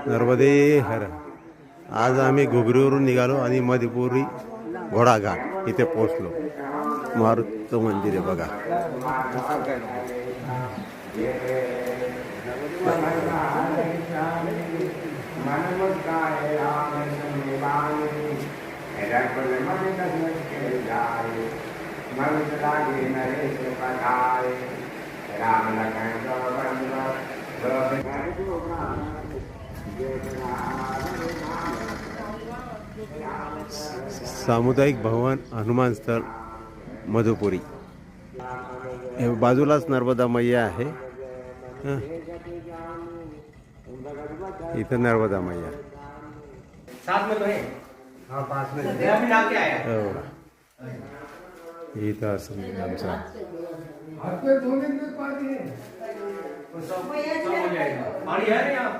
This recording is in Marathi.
नर्मदे हर. आज आम्ही घुगरीवरून निघालो आणि मध्यपुरी घोडाघाट इथे पोहोचलो. मारुतीचं मंदिर आहे बघा. सामुदायिक भवन हनुमान स्थळ मधुपुरी. हे बाजूलाच नर्मदा मैया आहे. इथं नर्मदा मैया. साथ में तो है. हाँ 5 में. मेरा भी नाम क्या है? इथं असं आमचा आपके 2 दिन में पानी है. पानी है ना यहाँ.